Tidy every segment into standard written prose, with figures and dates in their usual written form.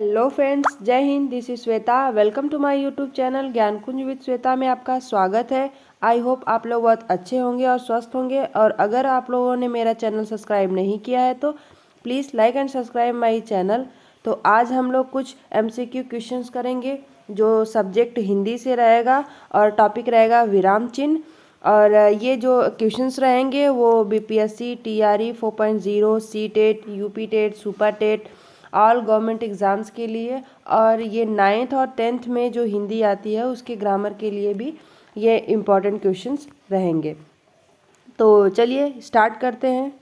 Hello friends, Jai Hind. This is Shweta. Welcome to my YouTube channel Gyan Kunj with Shweta में आपका स्वागत है। आई होप आप लोग बहुत अच्छे होंगे और स्वस्थ होंगे। और अगर आप लोगों ने मेरा चैनल सब्सक्राइब नहीं किया है तो please like and subscribe my channel. तो आज हम लोग कुछ एमसीक्यू क्वेश्चंस करेंगे जो सब्जेक्ट हिंदी से रहेगा और टॉपिक रहेगा विराम चिन्ह। और ये जो क्वेश्चंस रहेंगे वो BPSC, TRE 4.0, C TET, UP TET, super TET, all government exams के लिए, और ये 9th और 10th में जो हिंदी आती है उसके ग्रामर के लिए भी ये इम्पॉर्टेंट क्वेश्चंस रहेंगे। तो चलिए स्टार्ट करते हैं।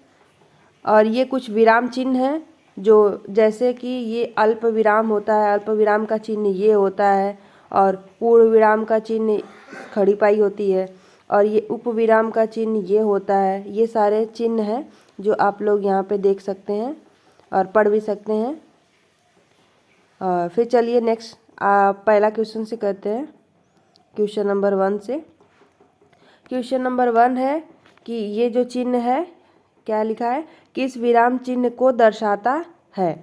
और ये कुछ विराम चिन्ह हैं जो, जैसे कि ये अल्प विराम होता है, अल्प विराम का चिन्ह ये होता है, और पूर्ण विराम का चिन्ह खड़ी पाई होती है, और ये उप विराम का चिन्ह ये होता है। ये सारे चिन्ह हैं जो आप लोग यहाँ पे देख सकते हैं और पढ़ भी सकते हैं। फिर चलिए नेक्स्ट पहला क्वेश्चन से करते हैं, क्वेश्चन नंबर 1 से। क्वेश्चन नंबर 1 है कि ये जो चिन्ह है क्या लिखा है, किस विराम चिन्ह को दर्शाता है।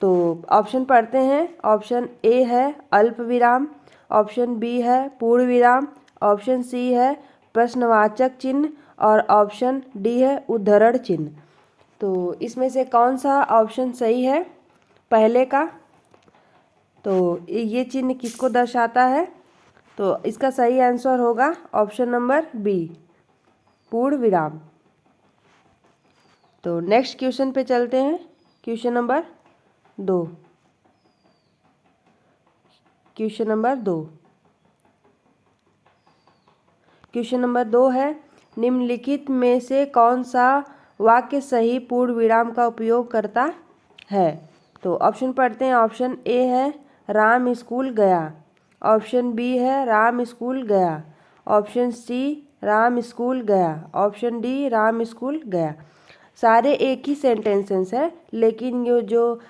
तो ऑप्शन पढ़ते हैं। ऑप्शन ए है अल्प विराम, ऑप्शन बी है पूर्ण विराम, ऑप्शन सी है प्रश्नवाचक चिन्ह, और ऑप्शन डी है उद्धरण चिन्ह। तो इसमें से कौन सा ऑप्शन सही है पहले का। तो ये चिन्ह किसको दर्शाता है, तो इसका सही आंसर होगा ऑप्शन नंबर बी, पूर्ण विराम। तो नेक्स्ट क्वेश्चन पे चलते हैं, question number 2। Question number 2 question number 2 है, निम्नलिखित में से कौन सा वाक्य सही पूर्ण विराम का उपयोग करता है। तो ऑप्शन पढ़ते हैं। ऑप्शन ए है राम स्कूल गया, ऑप्शन बी है राम स्कूल गया, ऑप्शन सी राम स्कूल गया, ऑप्शन डी राम स्कूल गया। सारे एक ही सेंटेंसेस है, लेकिन ये जो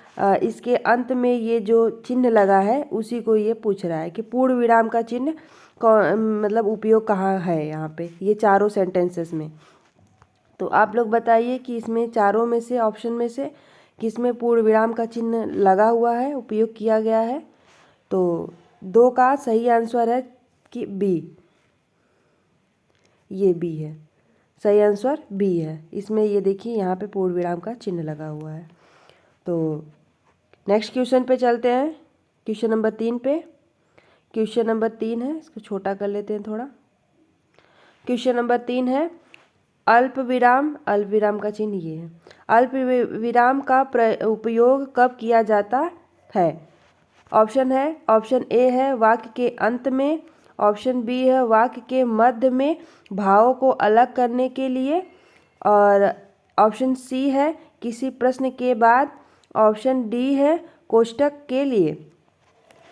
इसके अंत में ये जो चिन्ह लगा है उसी को ये पूछ रहा है कि पूर्ण विराम का चिन्ह मतलब उपयोग कहाँ है यहाँ पे, ये चारों सेंटेंसेस में। तो आप लोग बताइए कि इसमें चारों में से, ऑप्शन में से किसमें पूर्ण विराम का चिन्ह लगा हुआ है, उपयोग किया गया है। तो 2 का सही आंसर है कि बी, ये बी है, सही आंसर बी है। इसमें ये देखिए यहाँ पे पूर्ण विराम का चिन्ह लगा हुआ है। तो नेक्स्ट क्वेश्चन पे चलते हैं, क्वेश्चन नंबर 3 पे। क्वेश्चन नंबर 3 है, इसको छोटा कर लेते हैं थोड़ा। क्वेश्चन नंबर 3 है अल्प विराम, अल्प विराम का चिन्ह ये है, अल्प विराम का उपयोग कब किया जाता है। ऑप्शन है, ऑप्शन ए है वाक्य के अंत में, ऑप्शन बी है वाक्य के मध्य में भावों को अलग करने के लिए, और ऑप्शन सी है किसी प्रश्न के बाद, ऑप्शन डी है कोष्ठक के लिए।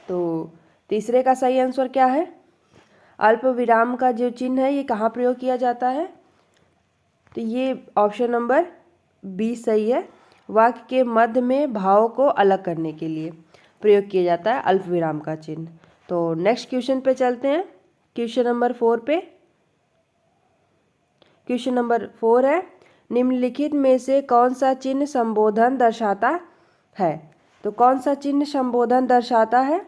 तो तीसरे का सही आंसर क्या है, अल्प विराम का जो चिन्ह है ये कहाँ प्रयोग किया जाता है। तो ये ऑप्शन नंबर बी सही है, वाक्य के मध्य में भावों को अलग करने के लिए प्रयोग किया जाता है अल्प विराम का चिन्ह। तो नेक्स्ट क्वेश्चन पे चलते हैं, क्वेश्चन नंबर 4 पे। क्वेश्चन नंबर 4 है, निम्नलिखित में से कौन सा चिन्ह संबोधन दर्शाता है। तो कौन सा चिन्ह संबोधन दर्शाता है।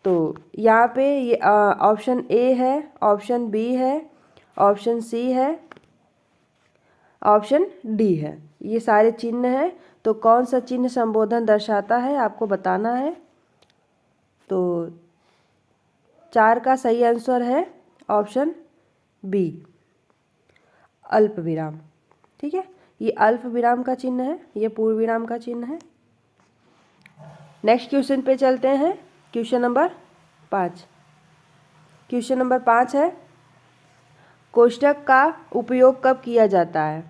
तो यहाँ पे ये ऑप्शन ए है, ऑप्शन बी है, ऑप्शन सी है, ऑप्शन डी है। ये सारे चिन्ह हैं, तो कौन सा चिन्ह संबोधन दर्शाता है आपको बताना है। तो 4 का सही आंसर है ऑप्शन बी, अल्प विराम। ठीक है, ये अल्प विराम का चिन्ह है, ये पूर्ण विराम का चिन्ह है। नेक्स्ट क्वेश्चन पे चलते हैं, क्वेश्चन नंबर 5। क्वेश्चन नंबर 5 है, कोष्ठक का उपयोग कब किया जाता है।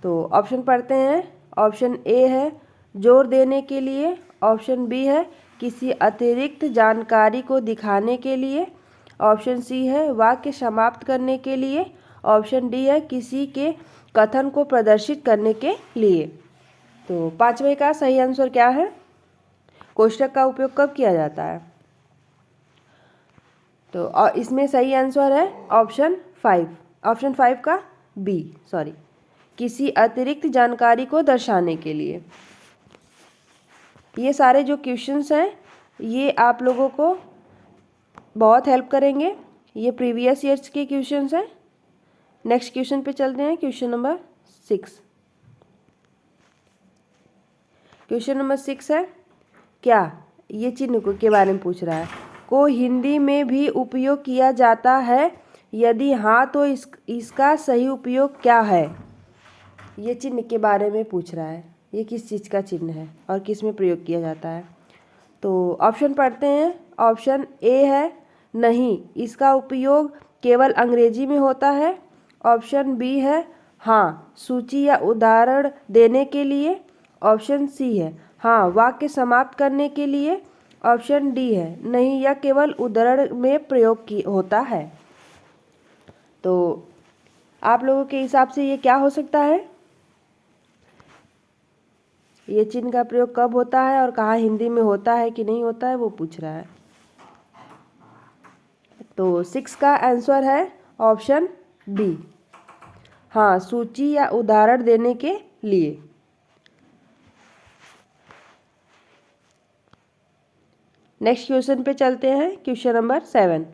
तो ऑप्शन पढ़ते हैं। ऑप्शन ए है जोर देने के लिए, ऑप्शन बी है किसी अतिरिक्त जानकारी को दिखाने के लिए, ऑप्शन सी है वाक्य समाप्त करने के लिए, ऑप्शन डी है किसी के कथन को प्रदर्शित करने के लिए। तो 5वें का सही आंसर क्या है, कोष्ठक का उपयोग कब किया जाता है। तो इसमें सही आंसर है ऑप्शन 5, ऑप्शन 5 का बी, सॉरी, किसी अतिरिक्त जानकारी को दर्शाने के लिए। ये सारे जो क्वेश्चंस हैं ये आप लोगों को बहुत हेल्प करेंगे। ये प्रीवियस ईयर्स के क्वेश्चंस हैं। नेक्स्ट क्वेश्चन पे चलते हैं, क्वेश्चन नंबर 6। क्वेश्चन नंबर 6 है, क्या, ये चिन्ह के बारे में पूछ रहा है, को हिंदी में भी उपयोग किया जाता है, यदि हाँ तो इसका सही उपयोग क्या है। ये चिन्ह के बारे में पूछ रहा है, ये किस चीज़ का चिन्ह है और किस में प्रयोग किया जाता है। तो ऑप्शन पढ़ते हैं। ऑप्शन ए है नहीं, इसका उपयोग केवल अंग्रेजी में होता है। ऑप्शन बी है हाँ, सूची या उदाहरण देने के लिए। ऑप्शन सी है हाँ, वाक्य समाप्त करने के लिए। ऑप्शन डी है नहीं, यह केवल उदाहरण में प्रयोग की होता है। तो आप लोगों के हिसाब से ये क्या हो सकता है? ये चिन्ह का प्रयोग कब होता है और कहाँ हिंदी में होता है कि नहीं होता है वो पूछ रहा है। तो 6 का आंसर है ऑप्शन बी, हाँ, सूची या उदाहरण देने के लिए। नेक्स्ट क्वेश्चन पे चलते हैं, क्वेश्चन नंबर 7।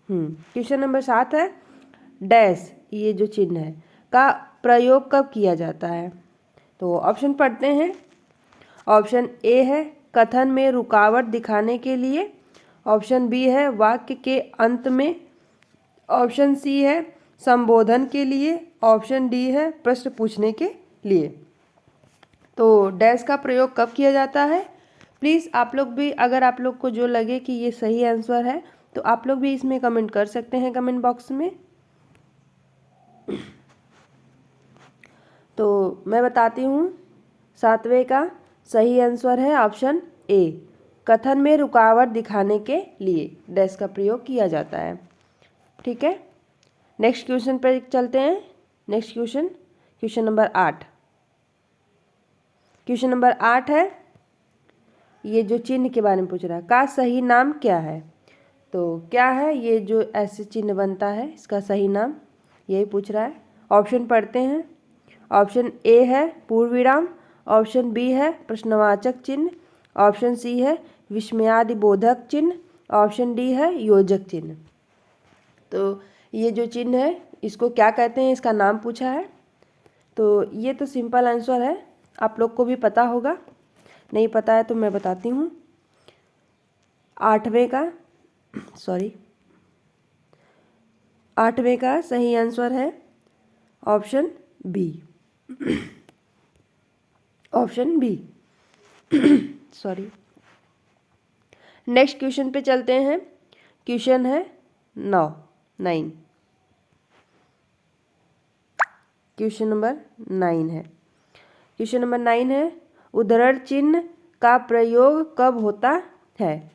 क्वेश्चन नंबर 7 है, डैश, ये जो चिन्ह है का प्रयोग कब किया जाता है। तो ऑप्शन पढ़ते हैं। ऑप्शन ए है कथन में रुकावट दिखाने के लिए। ऑप्शन बी है वाक्य के अंत में। ऑप्शन सी है संबोधन के लिए। ऑप्शन डी है प्रश्न पूछने के लिए। तो डैश का प्रयोग कब किया जाता है? प्लीज़ आप लोग भी, अगर आप लोग को जो लगे कि ये सही आंसर है तो आप लोग भी इसमें कमेंट कर सकते हैं कमेंट बॉक्स में। तो मैं बताती हूँ, 7वें का सही आंसर है ऑप्शन ए, कथन में रुकावट दिखाने के लिए डैश का प्रयोग किया जाता है। ठीक है, नेक्स्ट क्वेश्चन पर चलते हैं। Next question, question number 8। Question number 8 है, ये जो चिन्ह के बारे में पूछ रहा है, का सही नाम क्या है। तो क्या है ये जो ऐसे चिन्ह बनता है, इसका सही नाम यही पूछ रहा है। ऑप्शन पढ़ते हैं। ऑप्शन ए है पूर्ण विराम। ऑप्शन बी है प्रश्नवाचक चिन्ह। ऑप्शन सी है विस्मयादिबोधक चिन्ह। ऑप्शन डी है योजक चिन्ह। तो ये जो चिन्ह है इसको क्या कहते हैं, इसका नाम पूछा है। तो ये तो सिंपल आंसर है, आप लोग को भी पता होगा। नहीं पता है तो मैं बताती हूँ। 8वें का सही आंसर है option B. Option B sorry. Next question पे चलते हैं। क्वेश्चन है 9। क्वेश्चन नंबर 9 है। क्वेश्चन नंबर 9 है, उद्धरण चिन्ह का प्रयोग कब होता है।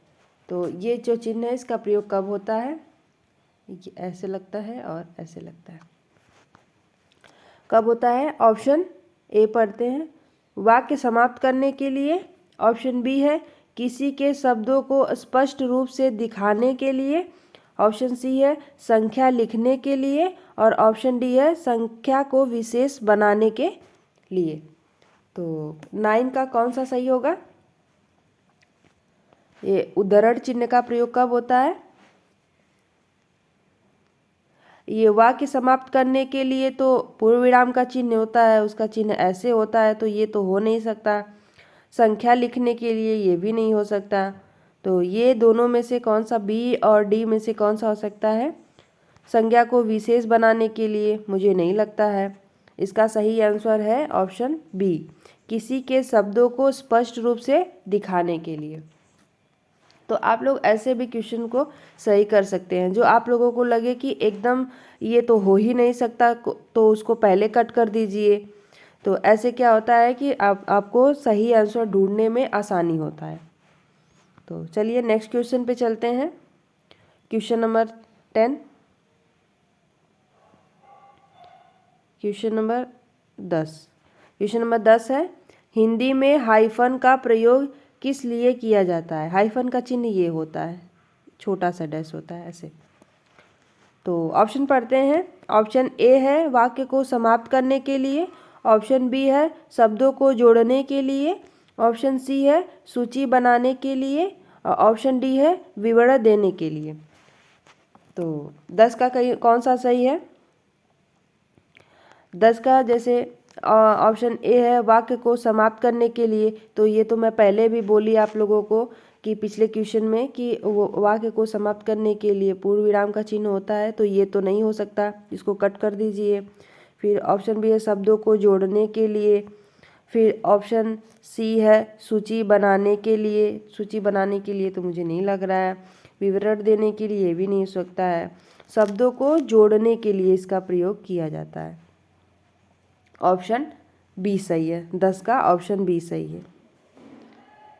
तो ये जो चिन्ह है इसका प्रयोग कब होता है, ये ऐसे लगता है और ऐसे लगता है, कब होता है। ऑप्शन ए पढ़ते हैं, वाक्य समाप्त करने के लिए। ऑप्शन बी है किसी के शब्दों को स्पष्ट रूप से दिखाने के लिए। ऑप्शन सी है संख्या लिखने के लिए। और ऑप्शन डी है संख्या को विशेष बनाने के लिए। तो 9 का कौन सा सही होगा? ये उद्धरण चिन्ह का प्रयोग कब होता है? ये वाक्य समाप्त करने के लिए तो पूर्ण विराम का चिन्ह होता है, उसका चिन्ह ऐसे होता है, तो ये तो हो नहीं सकता। संख्या लिखने के लिए ये भी नहीं हो सकता। तो ये दोनों में से कौन सा, बी और डी में से कौन सा हो सकता है? संज्ञा को विशेष बनाने के लिए मुझे नहीं लगता है। इसका सही आंसर है ऑप्शन बी, किसी के शब्दों को स्पष्ट रूप से दिखाने के लिए। तो आप लोग ऐसे भी क्वेश्चन को सही कर सकते हैं। जो आप लोगों को लगे कि एकदम ये तो हो ही नहीं सकता तो उसको पहले कट कर दीजिए। तो ऐसे क्या होता है कि आपको सही आंसर ढूंढने में आसानी होता है। तो चलिए नेक्स्ट क्वेश्चन पे चलते हैं। Question number 10। Question number 10। Question number 10 है, हिंदी में हाइफन का प्रयोग किस लिए किया जाता है। हाइफन का चिन्ह ये होता है, छोटा सा डैश होता है ऐसे। तो ऑप्शन पढ़ते हैं। ऑप्शन ए है वाक्य को समाप्त करने के लिए। ऑप्शन बी है शब्दों को जोड़ने के लिए, ऑप्शन सी है सूची बनाने के लिए, और ऑप्शन डी है विवरण देने के लिए। तो 10 का कौन सा सही है? 10 का जैसे ऑप्शन ए है वाक्य को समाप्त करने के लिए, तो ये तो मैं पहले भी बोली आप लोगों को कि पिछले क्वेश्चन में कि वो वाक्य को समाप्त करने के लिए पूर्ण विराम का चिन्ह होता है, तो ये तो नहीं हो सकता, इसको कट कर दीजिए। फिर ऑप्शन बी है शब्दों को जोड़ने के लिए, फिर ऑप्शन सी है सूची बनाने के लिए, सूची बनाने के लिए तो मुझे नहीं लग रहा है, विवरण देने के लिए भी नहीं हो सकता है, शब्दों को जोड़ने के लिए इसका प्रयोग किया जाता है। ऑप्शन बी सही है, 10 का ऑप्शन बी सही है।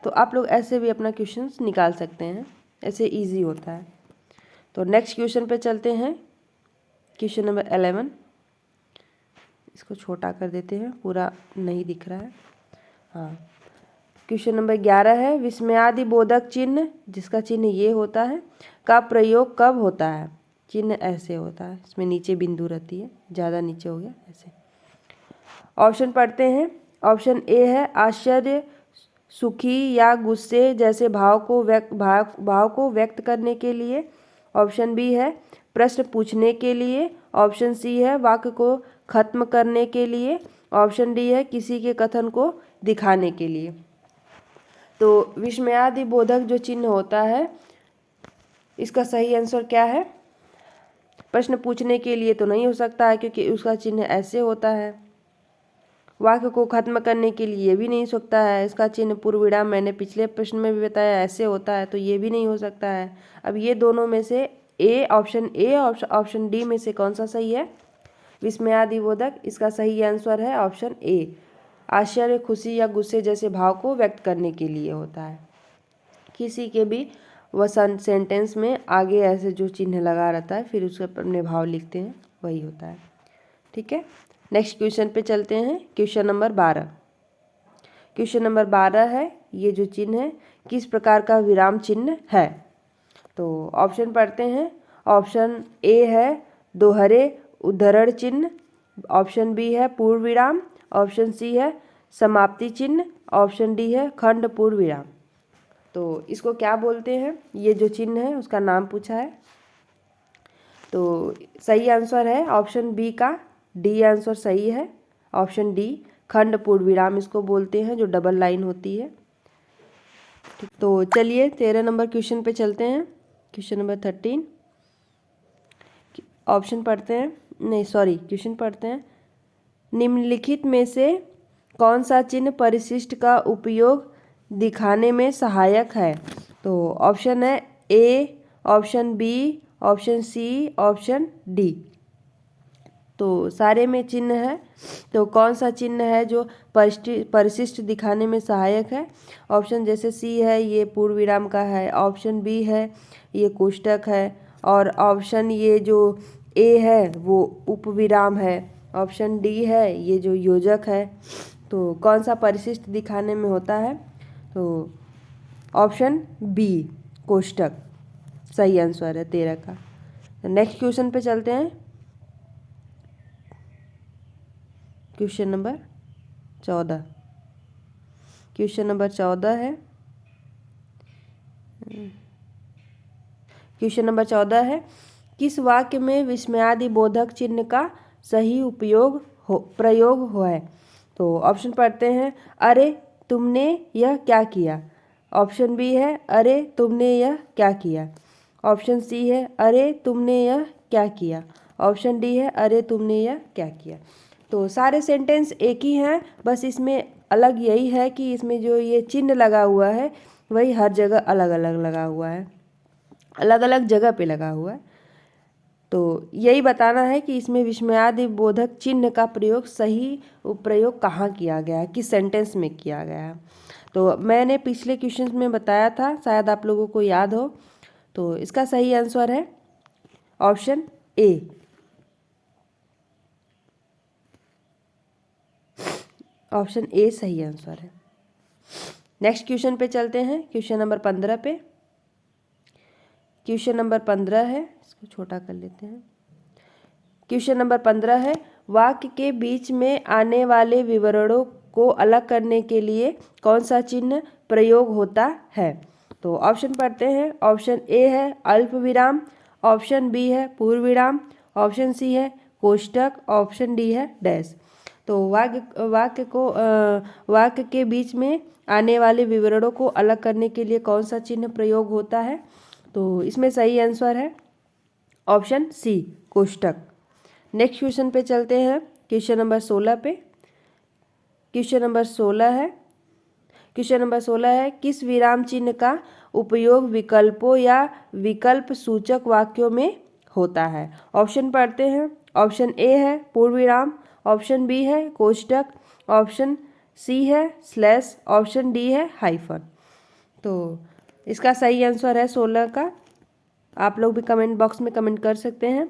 तो आप लोग ऐसे भी अपना क्वेश्चन निकाल सकते हैं, ऐसे इजी होता है। तो नेक्स्ट क्वेश्चन पे चलते हैं, क्वेश्चन नंबर 11। इसको छोटा कर देते हैं, पूरा नहीं दिख रहा है। हाँ, क्वेश्चन नंबर 11 है विस्मयादि बोधक चिन्ह, जिसका चिन्ह ये होता है, का प्रयोग कब होता है? चिन्ह ऐसे होता है, इसमें नीचे बिंदु रहती है, ज़्यादा नीचे हो गया ऐसे। ऑप्शन पढ़ते हैं। ऑप्शन ए है आश्चर्य, सुखी या गुस्से जैसे भाव को व्यक्त करने के लिए। ऑप्शन बी है प्रश्न पूछने के लिए। ऑप्शन सी है वाक्य को खत्म करने के लिए। ऑप्शन डी है किसी के कथन को दिखाने के लिए। तो विस्मयादि बोधक जो चिन्ह होता है, इसका सही आंसर क्या है? प्रश्न पूछने के लिए तो नहीं हो सकता है, क्योंकि उसका चिन्ह ऐसे होता है। वाक्य को खत्म करने के लिए भी नहीं हो सकता है, इसका चिन्ह पूर्ण विराम मैंने पिछले प्रश्न में भी बताया ऐसे होता है, तो ये भी नहीं हो सकता है। अब ये दोनों में से ऑप्शन ए ऑप्शन डी में से कौन सा सही है? विस्मयादि बोधक, इसका सही आंसर है ऑप्शन ए, आश्चर्य, खुशी या गुस्से जैसे भाव को व्यक्त करने के लिए होता है। किसी के भी वह सेंटेंस में आगे ऐसे जो चिन्ह लगा रहता है, फिर उसके अपने भाव लिखते हैं, वही होता है। ठीक है, नेक्स्ट क्वेश्चन पे चलते हैं, क्वेश्चन नंबर 12। क्वेश्चन नंबर 12 है ये जो चिन्ह है किस प्रकार का विराम चिन्ह है? तो ऑप्शन पढ़ते हैं। ऑप्शन ए है दोहरे उद्धरण चिन्ह, ऑप्शन बी है पूर्ण विराम, ऑप्शन सी है समाप्ति चिन्ह, ऑप्शन डी है खंड पूर्ण विराम। तो इसको क्या बोलते हैं? ये जो चिन्ह है उसका नाम पूछा है। तो सही आंसर है ऑप्शन बी का डी आंसर सही है, ऑप्शन डी खंड पूर्ण विराम इसको बोलते हैं, जो डबल लाइन होती है। तो चलिए 13 नंबर क्वेश्चन पे चलते हैं, क्वेश्चन नंबर 13। ऑप्शन पढ़ते हैं, नहीं सॉरी क्वेश्चन पढ़ते हैं। निम्नलिखित में से कौन सा चिन्ह परिशिष्ट का उपयोग दिखाने में सहायक है? तो ऑप्शन है A, option B, option C, option D. तो सारे में चिन्ह है, तो कौन सा चिन्ह है जो परिशिष्ट दिखाने में सहायक है? ऑप्शन जैसे सी है ये पूर्ण विराम का है, ऑप्शन बी है ये कोष्टक है, और ऑप्शन ये जो ए है वो उपविराम है, ऑप्शन डी है ये जो योजक है। तो कौन सा परिशिष्ट दिखाने में होता है? तो ऑप्शन बी कोष्टक सही आंसर है 13 का। नेक्स्ट क्वेश्चन पे चलते हैं, क्वेश्चन नंबर 14। क्वेश्चन नंबर 14 है, क्वेश्चन नंबर 14 है किस वाक्य में विस्मयादि बोधक चिन्ह का सही प्रयोग हुआ है? तो ऑप्शन पढ़ते हैं। अरे तुमने यह क्या किया, ऑप्शन बी है अरे तुमने यह क्या किया, ऑप्शन सी है अरे तुमने यह क्या किया, ऑप्शन डी है अरे तुमने यह क्या किया। तो सारे सेंटेंस एक ही हैं, बस इसमें अलग यही है कि इसमें जो ये चिन्ह लगा हुआ है वही हर जगह अलग अलग लगा हुआ है, अलग अलग जगह पे लगा हुआ है। तो यही बताना है कि इसमें विस्मयादि बोधक चिन्ह का प्रयोग सही प्रयोग कहाँ किया गया है, किस सेंटेंस में किया गया है। तो मैंने पिछले क्वेश्चन में बताया था, शायद आप लोगों को याद हो। तो इसका सही आंसर है ऑप्शन ए, ऑप्शन ए सही आंसर है। नेक्स्ट क्वेश्चन पे चलते हैं, क्वेश्चन नंबर 15 पे। क्वेश्चन नंबर 15 है, इसको छोटा कर लेते हैं। क्वेश्चन नंबर 15 है, वाक्य के बीच में आने वाले विवरणों को अलग करने के लिए कौन सा चिन्ह प्रयोग होता है। तो ऑप्शन पढ़ते हैं। ऑप्शन ए है अल्प विराम, ऑप्शन बी है पूर्ण विराम, ऑप्शन सी है कोष्टक, ऑप्शन डी है डैश। तो वाक्य के बीच में आने वाले विवरणों को अलग करने के लिए कौन सा चिन्ह प्रयोग होता है। तो इसमें सही आंसर है ऑप्शन सी कोष्टक। नेक्स्ट क्वेश्चन पे चलते हैं, क्वेश्चन नंबर 16 पे। क्वेश्चन नंबर 16 है किस विराम चिन्ह का उपयोग विकल्पों या विकल्प सूचक वाक्यों में होता है। ऑप्शन पढ़ते हैं। ऑप्शन ए है पूर्ण विराम, ऑप्शन बी है कोष्टक, ऑप्शन सी है स्लैश, ऑप्शन डी है हाइफन। तो इसका सही आंसर है 16 का। आप लोग भी कमेंट बॉक्स में कमेंट कर सकते हैं।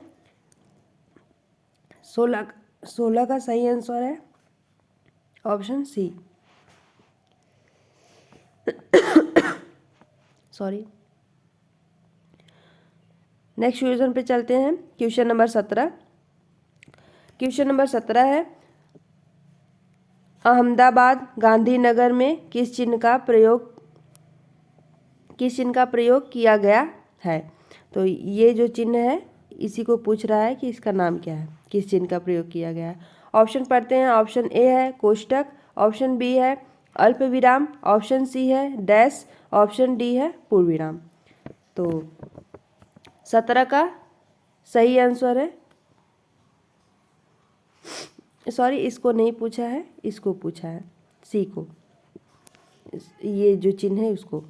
16 का सही आंसर है option C. Sorry. Next question पे चलते हैं, क्वेश्चन नंबर 17। क्वेश्चन नंबर 17 है अहमदाबाद गांधीनगर में किस चिन्ह का प्रयोग किया गया है। तो ये जो चिन्ह है इसी को पूछ रहा है कि इसका नाम क्या है, किस चिन्ह का प्रयोग किया गया है। ऑप्शन पढ़ते हैं। ऑप्शन ए है कोष्टक, ऑप्शन बी है अल्प विराम, ऑप्शन सी है डैश, ऑप्शन डी है पूर्ण विराम। तो 17 का सही आंसर है, सॉरी इसको नहीं पूछा है, इसको पूछा है सी को, ये जो चिन्ह है उसको।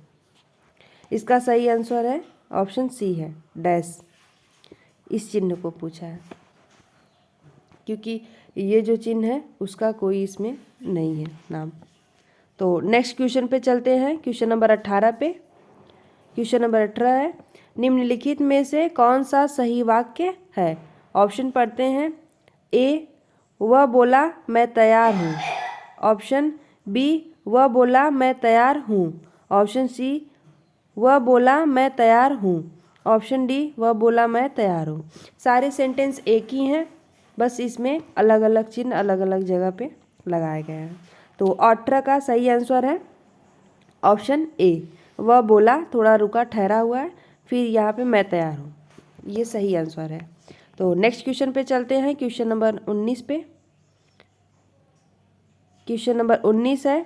इसका सही आंसर है ऑप्शन सी है डैश। इस चिन्ह को पूछा है क्योंकि ये जो चिन्ह है उसका कोई इसमें नहीं है नाम। तो नेक्स्ट क्वेश्चन पे चलते हैं, क्वेश्चन नंबर 18 पे। क्वेश्चन नंबर 18 है निम्नलिखित में से कौन सा सही वाक्य है। ऑप्शन पढ़ते हैं। ए वह बोला मैं तैयार हूँ, ऑप्शन बी वह बोला मैं तैयार हूँ, ऑप्शन सी वह बोला मैं तैयार हूँ, ऑप्शन डी वह बोला मैं तैयार हूँ। सारे सेंटेंस एक ही हैं, बस इसमें अलग अलग चिन्ह अलग अलग जगह पे लगाए गए हैं। तो 18 का सही आंसर है ऑप्शन ए वह बोला थोड़ा रुका ठहरा हुआ है, फिर यहाँ पे मैं तैयार हूँ, ये सही आंसर है। तो नेक्स्ट क्वेश्चन पे चलते हैं, क्वेश्चन नंबर 19 पे। क्वेश्चन नंबर 19 है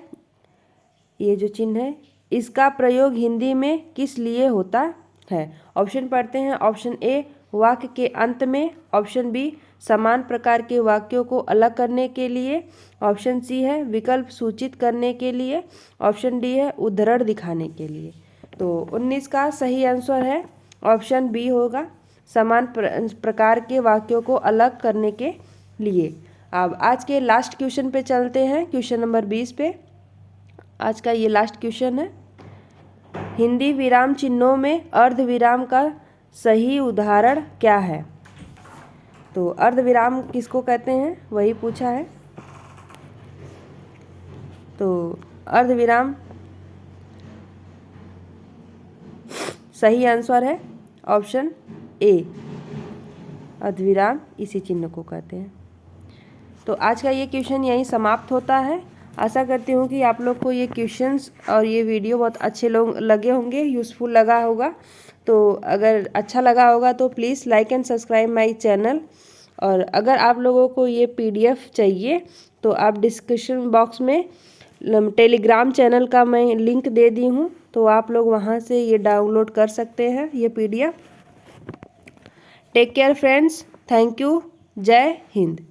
ये जो चिन्ह है इसका प्रयोग हिंदी में किस लिए होता है। ऑप्शन पढ़ते हैं। ऑप्शन ए वाक्य के अंत में, ऑप्शन बी समान प्रकार के वाक्यों को अलग करने के लिए, ऑप्शन सी है विकल्प सूचित करने के लिए, ऑप्शन डी है उदाहरण दिखाने के लिए। तो 19 का सही आंसर है ऑप्शन बी होगा, समान प्रकार के वाक्यों को अलग करने के लिए। अब आज के लास्ट क्वेश्चन पे चलते हैं, क्वेश्चन नंबर 20 पे। आज का ये लास्ट क्वेश्चन है हिंदी विराम चिन्हों में अर्ध विराम का सही उदाहरण क्या है। तो अर्ध विराम किसको कहते हैं वही पूछा है। तो अर्ध विराम सही आंसर है ऑप्शन ए, अर्धविराम इसी चिन्ह को कहते हैं। तो आज का ये क्वेश्चन यहीं समाप्त होता है। आशा करती हूँ कि आप लोग को ये क्वेश्चंस और ये वीडियो बहुत अच्छे लगे होंगे, यूज़फुल लगा होगा। तो अगर अच्छा लगा होगा तो please like and subscribe my channel. और अगर आप लोगों को ये PDF चाहिए तो आप डिस्क्रिप्शन बॉक्स में टेलीग्राम चैनल का मैं लिंक दे दी हूँ, तो आप लोग वहाँ से ये डाउनलोड कर सकते हैं ये PDF। Take care friends, thank you, Jai Hind.